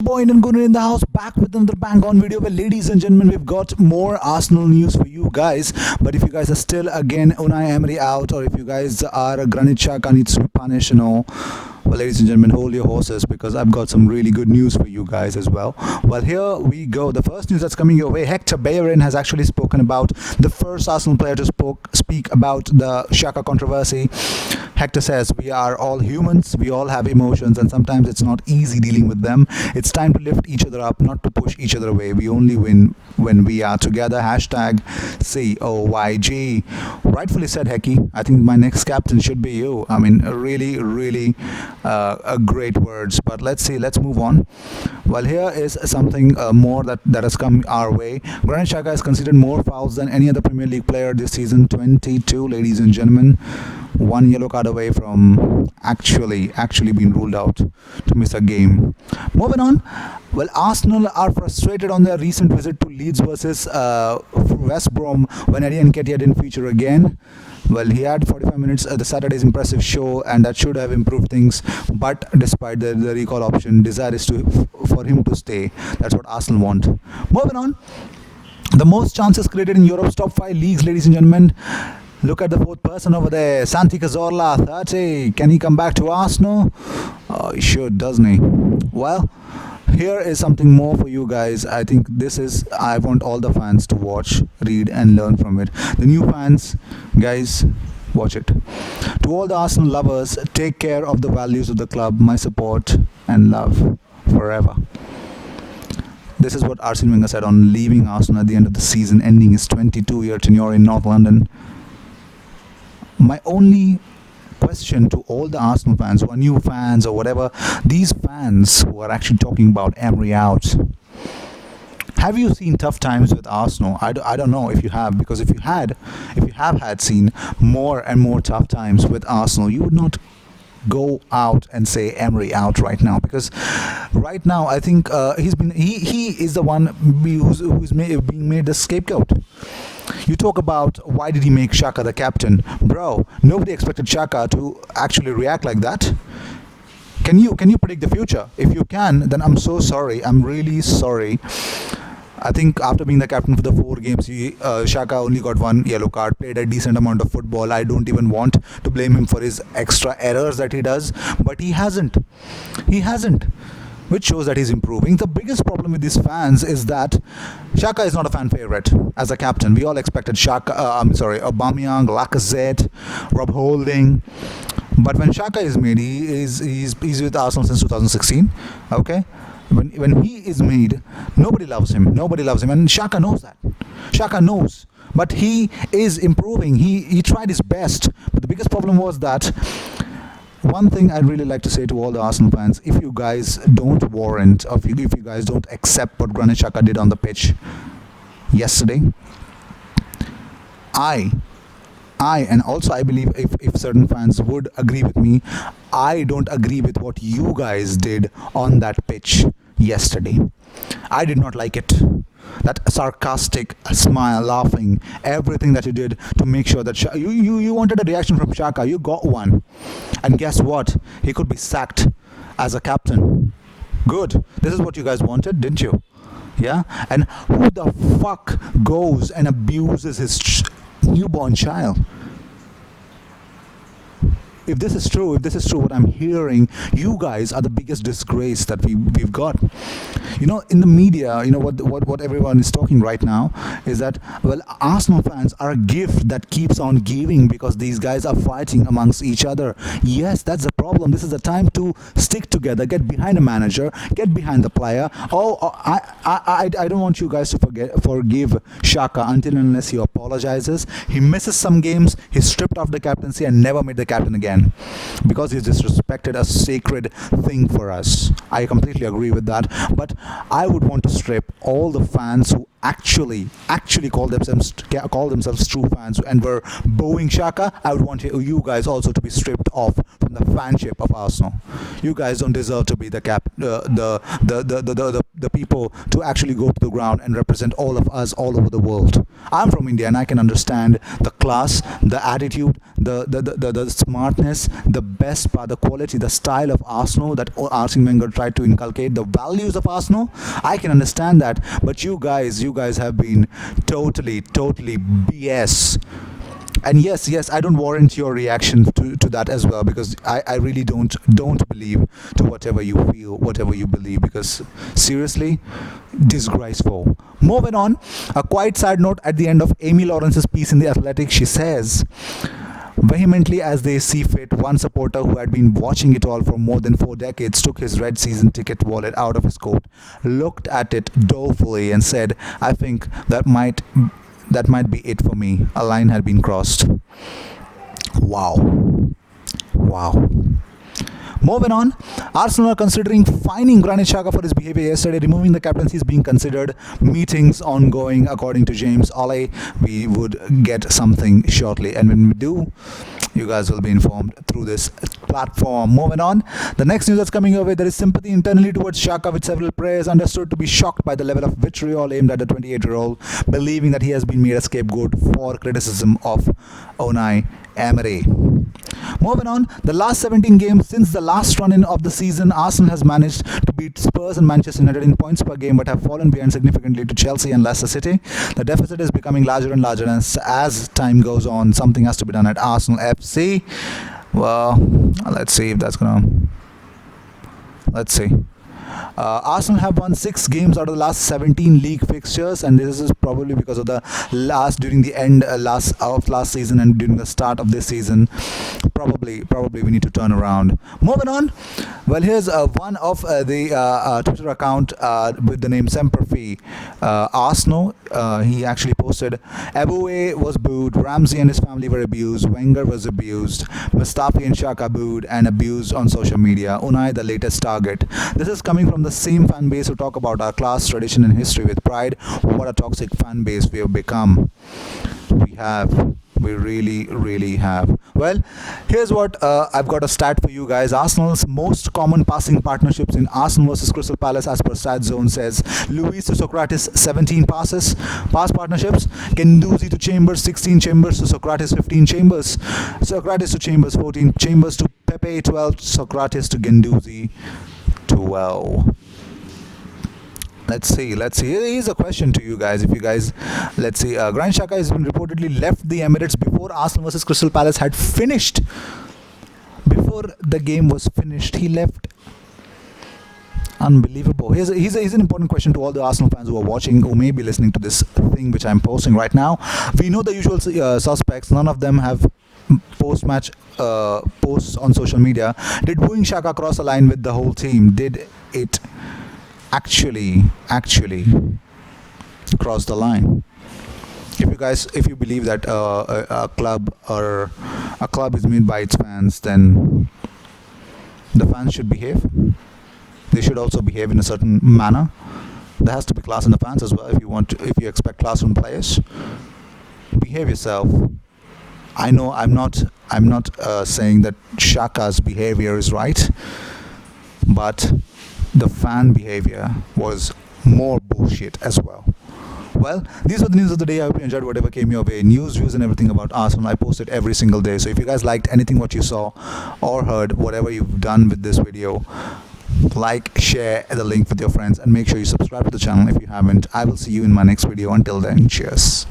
Boy and Gooner in the house, back with another bang on video. Well, ladies and gentlemen, we've got more Arsenal news for you guys. But if you guys are still again Unai Emery out, or if you guys are Granit Xhaka needs to be punished, well, ladies and gentlemen, hold your horses because I've got some really good news for you guys as well. Well, here we go. The first news that's coming your way: Hector Bellerin has actually spoken about the first Arsenal player to speak about the Xhaka controversy. Hector says, "We are all humans, we all have emotions, and sometimes it's not easy dealing with them. It's time to lift each other up, not to push each other away. We only win when we are together." Hashtag COYG. Rightfully said, Hecky. I think my next captain should be you. I mean, really, really great words. But let's see, let's move on. Well, here is something more that has come our way. Granit Xhaka is considered more fouls than any other Premier League player this season. 22, ladies and gentlemen. One yellow card away from actually being ruled out to miss a game. Moving on. Well, Arsenal are frustrated on their recent visit to Leeds versus West Brom when Eddie Nketiah didn't feature again. Well, he had 45 minutes at the Saturday's impressive show, and that should have improved things. But despite the recall option, desire is for him to stay. That's what Arsenal want. Moving on. The most chances created in Europe's top 5 leagues, ladies and gentlemen. Look at the fourth person over there, Santi Cazorla, 30. Can he come back to Arsenal? He should, doesn't he? Well, here is something more for you guys. I want all the fans to watch, read, and learn from it. The new fans, guys, watch it. To all the Arsenal lovers, take care of the values of the club, my support and love forever. This is what Arsene Wenger said on leaving Arsenal at the end of the season, ending his 22-year tenure in North London. My only question to all the Arsenal fans who are new fans or whatever, these fans who are actually talking about Emery out, have you seen tough times with Arsenal? I don't know if you have, because if you have had seen more and more tough times with Arsenal, you would not go out and say Emery out right now, because right now I think he is the one who's being made the scapegoat. You talk about why did he make Xhaka the captain, bro? Nobody expected Xhaka to actually react like that. Can you predict the future? If you can, then I'm so sorry. I'm really sorry. I think after being the captain for the 4 games, Xhaka only got 1 yellow card, played a decent amount of football. I don't even want to blame him for his extra errors that he does, but he hasn't. He hasn't. Which shows that he's improving. The biggest problem with these fans is that Xhaka is not a fan favorite as a captain. We all expected Aubameyang, Lacazette, Rob Holding. But when Xhaka is made, he's with Arsenal since 2016. Okay, when he is made, nobody loves him. Nobody loves him, and Xhaka knows that. Xhaka knows, but he is improving. He tried his best, but the biggest problem was that. One thing I'd really like to say to all the Arsenal fans: if you guys don't warrant, or if you guys don't accept what Granit Xhaka did on the pitch yesterday, and also I believe if certain fans would agree with me, I don't agree with what you guys did on that pitch yesterday. I did not like it. That sarcastic smile, laughing, everything that you did to make sure that you wanted a reaction from Xhaka. You got one, and guess what? He could be sacked as a captain. Good. This is what you guys wanted, didn't you? Yeah. And who the fuck goes and abuses his newborn child? If this is true, what I'm hearing, you guys are the biggest disgrace that we've got. In the media, what everyone is talking right now is that, well, Arsenal fans are a gift that keeps on giving because these guys are fighting amongst each other. Yes, that's the problem. This is the time to stick together, get behind a manager, get behind the player. I don't want you guys to forgive Xhaka until and unless he apologizes. He misses some games, he's stripped off the captaincy and never made the captain again, because he's disrespected a sacred thing for us. I completely agree with that, but I would want to strip all the fans who actually call themselves true fans and were booing Xhaka, I would want you guys also to be stripped off from the fanship of Arsenal. You guys don't deserve to be the people to actually go to the ground and represent all of us all over the world. I'm from India and I can understand the class, the attitude, the smartness, the best part, the quality, the style of Arsenal that Arsene Wenger tried to inculcate, the values of Arsenal. I can understand that, but you guys have been totally BS. And yes, I don't warrant your reaction to that as well, because I really don't believe to whatever you feel, whatever you believe, because seriously, disgraceful. Moving on, a quiet side note at the end of Amy Lawrence's piece in The Athletic, she says, vehemently as they see fit, one supporter who had been watching it all for more than 4 decades took his red season ticket wallet out of his coat, looked at it dolefully, and said, I think that might be it for me. A line had been crossed. Wow. Moving on, Arsenal are considering fining Granit Xhaka for his behavior yesterday. Removing the captaincy is being considered. Meetings ongoing, according to James Ollie. We would get something shortly, and when we do, you guys will be informed through this platform. Moving on, the next news that's coming your way, there is sympathy internally towards Xhaka, with several players understood to be shocked by the level of vitriol aimed at the 28-year-old, believing that he has been made a scapegoat for criticism of Unai Emery. Moving on, the last 17 games since the last run-in of the season, Arsenal has managed to beat Spurs and Manchester United in points per game, but have fallen behind significantly to Chelsea and Leicester City. The deficit is becoming larger and larger, and as time goes on, something has to be done at Arsenal FC. Well, let's see if that's gonna. Let's see. Arsenal have won 6 games out of the last 17 league fixtures, and this is probably because of the during the end last season and during the start of this season. Probably we need to turn around. Moving on. Well, here's one of the Twitter account with the name Semperfi Arsenal. He actually posted, Eboué was booed, Ramsey and his family were abused, Wenger was abused, Mustafi and Xhaka booed and abused on social media. Unai the latest target. This is coming from the same fan base who talk about our class, tradition and history with pride. What a toxic fan base we have become. We really have. Well, here's what I've got a stat for you guys. Arsenal's most common passing partnerships in Arsenal versus Crystal Palace, as per Stat Zone, says Luis to Socrates 17 pass partnerships, Guendouzi to Chambers 16, Chambers to Socrates 15, Socrates to Chambers 14, Chambers to Pepe 12, Socrates to Guendouzi 12. Let's see. Here's a question to you guys. If you guys, let's see. Granit Xhaka has been reportedly left the Emirates before Arsenal versus Crystal Palace had finished. Before the game was finished, he left. Unbelievable. Here's an important question to all the Arsenal fans who are watching, who may be listening to this thing which I'm posting right now. We know the usual suspects. None of them have post-match posts on social media. Did booing Xhaka cross a line with the whole team? Did it actually cross the line? If you believe that a club is made by its fans, then the fans should behave. They should also behave in a certain manner. There has to be class in the fans as well. If you expect class from players, behave yourself. I know I'm not saying that Xhaka's behavior is right, but the fan behavior was more bullshit as well. Well, these were the news of the day. I hope you enjoyed whatever came your way. News, views and everything about Arsenal. I post it every single day. So if you guys liked anything what you saw or heard, whatever you've done with this video, like, share the link with your friends, and make sure you subscribe to the channel if you haven't. I will see you in my next video. Until then, cheers.